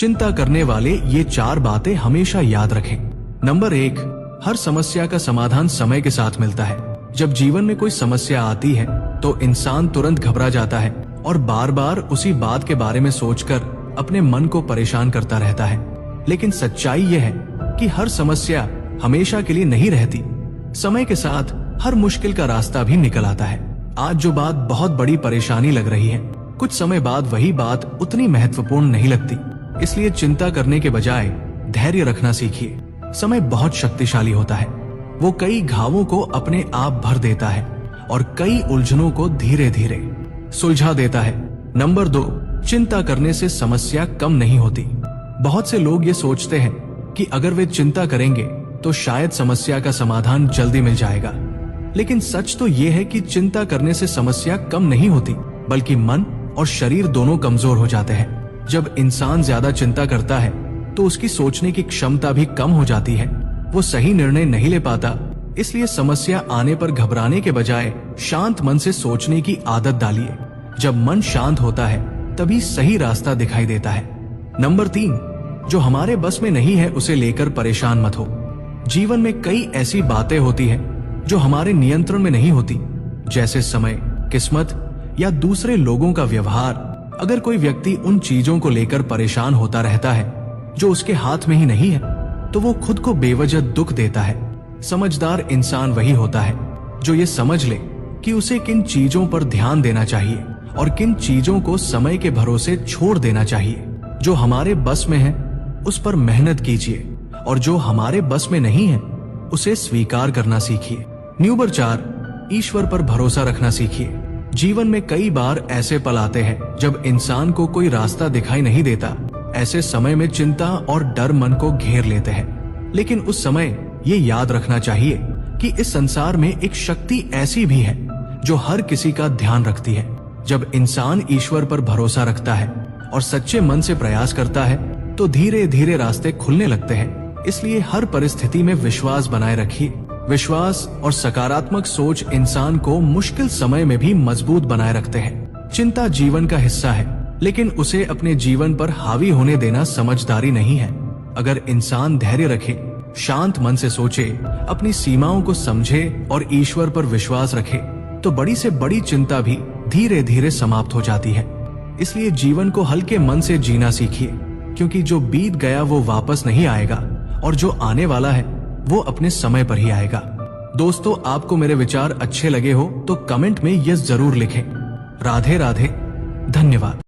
चिंता करने वाले ये 4 बातें हमेशा याद रखें। नंबर 1, हर समस्या का समाधान समय के साथ मिलता है। जब जीवन में कोई समस्या आती है तो इंसान तुरंत घबरा जाता है और बार बार उसी बात के बारे में सोचकर अपने मन को परेशान करता रहता है। लेकिन सच्चाई यह है कि हर समस्या हमेशा के लिए नहीं रहती। समय के साथ हर मुश्किल का रास्ता भी निकल आता है। आज जो बात बहुत बड़ी परेशानी लग रही है, कुछ समय बाद वही बात उतनी महत्वपूर्ण नहीं लगती। इसलिए चिंता करने के बजाय धैर्य रखना सीखिए। समय बहुत शक्तिशाली होता है। वो कई घावों को अपने आप भर देता है और कई उलझनों को धीरे धीरे सुलझा देता है। नंबर 2, चिंता करने से समस्या कम नहीं होती। बहुत से लोग ये सोचते हैं कि अगर वे चिंता करेंगे तो शायद समस्या का समाधान जल्दी मिल जाएगा। लेकिन सच तो ये है कि चिंता करने से समस्या कम नहीं होती, बल्कि मन और शरीर दोनों कमजोर हो जाते हैं। जब इंसान ज्यादा चिंता करता है तो उसकी सोचने की क्षमता भी कम हो जाती है। वो सही निर्णय नहीं ले पाता। इसलिए समस्या आने पर घबराने के बजाय शांत मन से सोचने की आदत डालिए। जब मन शांत होता है तभी सही रास्ता दिखाई देता है। नंबर 3, जो हमारे बस में नहीं है उसे लेकर परेशान मत हो। जीवन में कई ऐसी बातें होती हैं जो हमारे नियंत्रण में नहीं होती, जैसे समय, किस्मत या दूसरे लोगों का व्यवहार। अगर कोई व्यक्ति उन चीजों को लेकर परेशान होता रहता है जो उसके हाथ में ही नहीं है, तो वो खुद को बेवजह दुख देता है। समझदार इंसान वही होता है जो ये समझ ले कि उसे किन चीजों पर ध्यान देना चाहिए और किन चीजों को समय के भरोसे छोड़ देना चाहिए। जो हमारे बस में है उस पर मेहनत कीजिए और जो हमारे बस में नहीं है उसे स्वीकार करना सीखिए। नंबर 4, ईश्वर पर भरोसा रखना सीखिए। जीवन में कई बार ऐसे पल आते हैं जब इंसान को कोई रास्ता दिखाई नहीं देता। ऐसे समय में चिंता और डर मन को घेर लेते हैं। लेकिन उस समय ये याद रखना चाहिए कि इस संसार में एक शक्ति ऐसी भी है जो हर किसी का ध्यान रखती है। जब इंसान ईश्वर पर भरोसा रखता है और सच्चे मन से प्रयास करता है तो धीरे धीरे रास्ते खुलने लगते हैं। इसलिए हर परिस्थिति में विश्वास बनाए रखिए। विश्वास और सकारात्मक सोच इंसान को मुश्किल समय में भी मजबूत बनाए रखते हैं। चिंता जीवन का हिस्सा है, लेकिन उसे अपने जीवन पर हावी होने देना समझदारी नहीं है। अगर इंसान धैर्य रखे, शांत मन से सोचे, अपनी सीमाओं को समझे और ईश्वर पर विश्वास रखे तो बड़ी से बड़ी चिंता भी धीरे धीरे समाप्त हो जाती है। इसलिए जीवन को हल्के मन से जीना सीखिए, क्योंकि जो बीत गया वो वापस नहीं आएगा और जो आने वाला है वो अपने समय पर ही आएगा। दोस्तों, आपको मेरे विचार अच्छे लगे हो तो कमेंट में यस जरूर लिखें। राधे राधे, धन्यवाद।